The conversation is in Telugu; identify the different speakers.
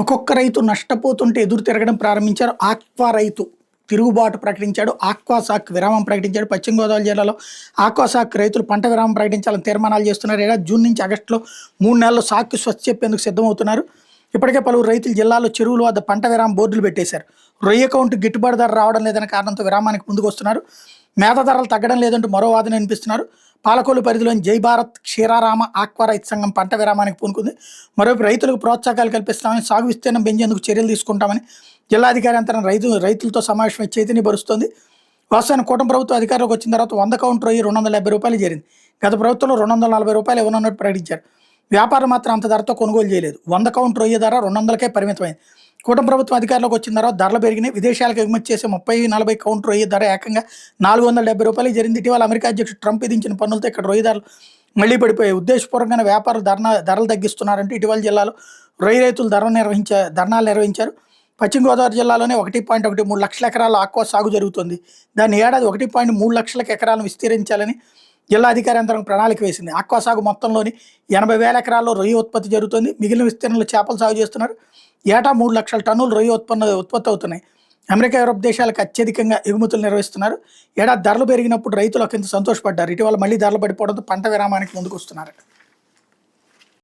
Speaker 1: ఒక్కొక్క రైతు నష్టపోతుంటే ఎదురు తిరగడం ప్రారంభించారు. ఆక్వా రైతు తిరుగుబాటు ప్రకటించాడు. ఆక్వా సాక్ విరామం ప్రకటించాడు. పశ్చిమ గోదావరి జిల్లాలో ఆక్వా సాక్ రైతులు పంట విరామం ప్రకటించాలని తీర్మానాలు చేస్తున్నారు. ఏడాది జూన్ నుంచి ఆగస్టులో 3 నెలల్లో సాక్కు స్వచ్ఛ చెప్పేందుకు సిద్ధమవుతున్నారు. ఇప్పటికే పలువురు రైతులు జిల్లాలో చెరువుల వద్ద పంట విరామం బోర్డులు పెట్టేశారు. రొయ్య కౌంటు గిట్టుబాటు ధర రావడం లేదనే కారణంతో విరామానికి ముందుకు వస్తున్నారు. మేత ధరలు తగ్గడం లేదంటూ మరో వాదన వినిపిస్తున్నారు. పాలకొల్లు పరిధిలోని జై భారత్ క్షీరారామ ఆక్వా రైతు సంఘం పంట విరామానికి పూనుకుంది. మరోవైపు రైతులకు ప్రోత్సాహకాలు కల్పిస్తామని, సాగు విస్తీర్ణం పెంచేందుకు చర్యలు తీసుకుంటామని జిల్లాధికారి యంత్రం రైతులతో సమావేశమై చైతన్యపరుస్తోంది. వాస్తవానికి కూటమి ప్రభుత్వం అధికారంలోకి వచ్చిన తర్వాత 100 కౌంటర్ రొయ్యి 270 రూపాయలు చేరింది. గత ప్రభుత్వంలో 240 రూపాయలు ఇవ్వనున్నట్టు ప్రకటించారు. వ్యాపారం మాత్రం అంత ధరతో కొనుగోలు చేయలేదు. 100 కౌంటర్ రొయ్య ధర 200కే పరిమితమైంది. కూటమి ప్రభుత్వం అధికారంలోకి వచ్చిన తర్వాత ధరలు పెరిగినాయి. విదేశాలకు ఎగుమతి చేసే 30-40 కౌంటర్ రొయ్య ధర ఏకంగా 470 రూపాయలు జరిగింది. ఇటీవల అమెరికా అధ్యక్షుడు ట్రంప్ విధించిన పన్నులతో ఇక్కడ రొయ్య ధరలు మళ్లీ పడిపోయాయి. ఉద్దేశపూర్వకంగా వ్యాపారులు ధరలు తగ్గిస్తున్నారంటే ఇటీవల జిల్లాలో రొయ్య రైతులు ధర్నాలు నిర్వహించారు. పశ్చిమ గోదావరి జిల్లాలోనే 1.13 లక్షల ఎకరాల ఆక్వా సాగు జరుగుతుంది. దాన్ని ఏడాది 1.3 లక్షల ఎకరాలను విస్తీరించాలని జిల్లా అధికార యంత్రం ప్రణాళిక వేసింది. ఆక్వా సాగు మొత్తంలోని 80,000 ఎకరాల్లో రొయ్య ఉత్పత్తి జరుగుతుంది. మిగిలిన విస్తీర్ణంలో చేపలు సాగు చేస్తున్నారు. ఏటా 3 లక్షల టన్నులు రొయ్య ఉత్పత్తి అవుతున్నాయి. అమెరికా, యూరప్ దేశాలకు అత్యధికంగా ఎగుమతులు నిర్వహిస్తున్నారు. ఏడాది ధరలు పెరిగినప్పుడు రైతులు ఒకంత సంతోషపడ్డారు. ఇటీవల మళ్లీ ధరలు పడిపోవడంతో పంట విరామానికి ముందుకు వస్తున్నారు.